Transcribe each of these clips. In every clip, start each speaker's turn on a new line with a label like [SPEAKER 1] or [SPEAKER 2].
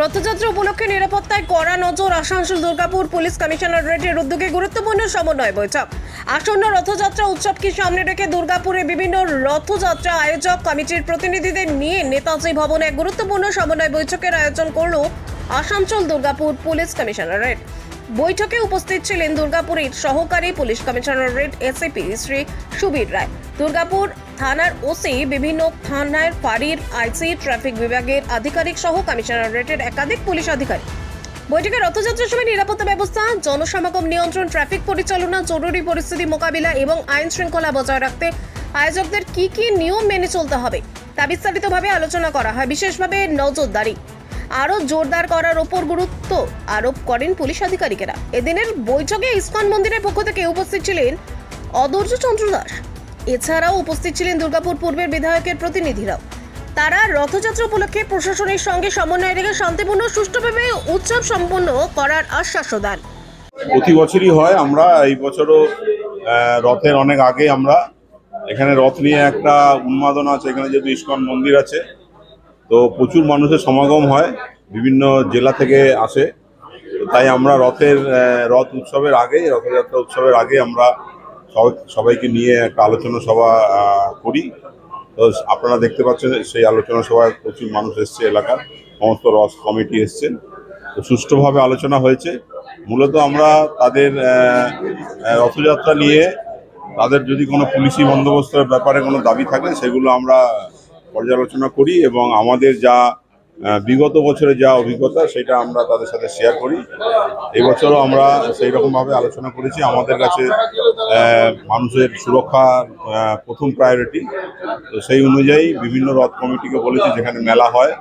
[SPEAKER 1] রথযাত্রা উপলক্ষে নিরাপত্তায় কড়া নজর। আসানসোল দুর্গাপুর পুলিশ কমিশনারেটের উদ্যোগে গুরুত্বপূর্ণ সমন্বয় বৈঠক। আসন্ন রথযাত্রা উৎসবকে সামনে রেখে দুর্গাপুরে বিভিন্ন রথযাত্রা আয়োজক কমিটির প্রতিনিধিদের নিয়ে নেতাজি ভবনে এক গুরুত্বপূর্ণ সমন্বয় বৈঠকের আয়োজন করল আসানসোল দুর্গাপুর পুলিশ কমিশনারেট। বৈঠকে উপস্থিত ছিলেন দুর্গাপুরের সহকারী police commissionerate ACP Shri Subir Roy, Durgapur থানার ওসি, বিভিন্ন থানার ফাঁড়ির আইসি, ট্রাফিক বিভাগের আধিকারিক সহ কমিশনারেটের একাধিক পুলিশ আধিকারিক। বৈঠকে রথযাত্রার সময় নিরাপত্তা ব্যবস্থা, জনসমাগম নিয়ন্ত্রণ, ট্রাফিক পরিচালনা, জরুরি পরিস্থিতি মোকাবিলা এবং আইন শৃঙ্খলা বজায় রাখতে আয়োজকদের কি কি নিয়ম মেনে চলতে হবে তা বিস্তারিতভাবে আলোচনা করা হয়। বিশেষভাবে নজরদারি আরও জোরদার করার ওপর গুরুত্ব আরোপ করেন পুলিশ আধিকারিকেরা। এদিনের বৈঠকে ইসকন মন্দিরের পক্ষ থেকে উপস্থিত ছিলেন অদর্য চন্দ্র দাস। এছাড়াও উপস্থিত ছিলেন দুর্গাপুর পূর্বের বিধায়কের প্রতিনিধিরাও। তারা রথযাত্রা উপলক্ষে প্রশাসনের সঙ্গে সমন্বয় রেখে শান্তিপূর্ণ সুষ্ঠুভাবে উৎসব সম্পন্ন করার আশ্বাস দেন।
[SPEAKER 2] প্রতি বছরই হয়, আমরা এই বছরও রথের অনেক আগে আমরা এখানে রথ নিয়ে একটা উন্মাদনা আছে। এখানে যেহেতু ইসকন মন্দির আছে, তো প্রচুর মানুষের সমাগম হয়, বিভিন্ন জেলা থেকে আসে। তাই আমরা রথ উৎসবের আগে, রথযাত্রা উৎসবের আগে আমরা সবাইকে নিয়ে একটা আলোচনা সভা করি। তো আপনারা দেখতে পাচ্ছেন সেই আলোচনা সভায় প্রচুর মানুষ এসছে, এলাকার সমস্ত রথ কমিটি এসছেন। তো সুষ্ঠুভাবে আলোচনা হয়েছে। মূলত আমরা তাদের রথযাত্রা নিয়ে তাদের যদি কোনো পুলিশি বন্দোবস্তের ব্যাপারে কোনো দাবি থাকে সেগুলো আমরা পর্যালোচনা করি এবং আমাদের যা বিগত বছরে যা অভিজ্ঞতা সেটা আমরা তাদের সাথে শেয়ার করি। এবছরও আমরা সেই রকমভাবে আলোচনা করেছি। আমাদের কাছে মানুষের সুরক্ষা প্রথম প্রায়োরিটি। তো সেই অনুযায়ী বিভিন্ন রথ কমিটিকে বলেছি যেখানে মেলা হয়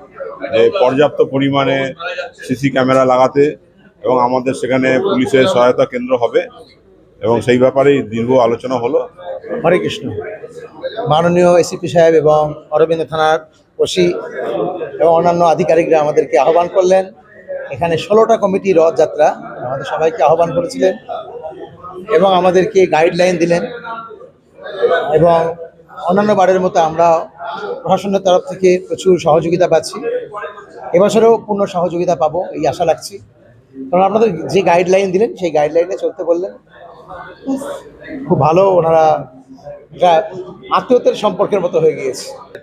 [SPEAKER 2] যে পর্যাপ্ত পরিমাণে সিসি ক্যামেরা লাগাতে এবং আমাদের সেখানে পুলিশের সহায়তা কেন্দ্র হবে এবং সেই ব্যাপারেই দীর্ঘ আলোচনা হলো।
[SPEAKER 3] হরে কৃষ্ণ। মাননীয় এসিপি সাহেব এবং অরবিন্দ থানার ওসি এবং অন্যান্য আধিকারিকরা আমাদেরকে আহ্বান করলেন। এখানে 16টা কমিটি রথযাত্রা আমাদের সবাইকে আহ্বান করেছিলেন এবং আমাদেরকে গাইডলাইন দিলেন এবং অন্যান্য বারের মতো আমরা প্রশাসনের তরফ থেকে প্রচুর সহযোগিতা পাচ্ছি। এবছরও পূর্ণ সহযোগিতা পাবো এই আশা রাখছি, কারণ আপনাদের যে গাইডলাইন দিলেন সেই গাইডলাইনে চলতে বললেন। খুব ভালো, ওনারা এটা আত্মীয়তার সম্পর্কের মতো হয়ে গিয়েছে।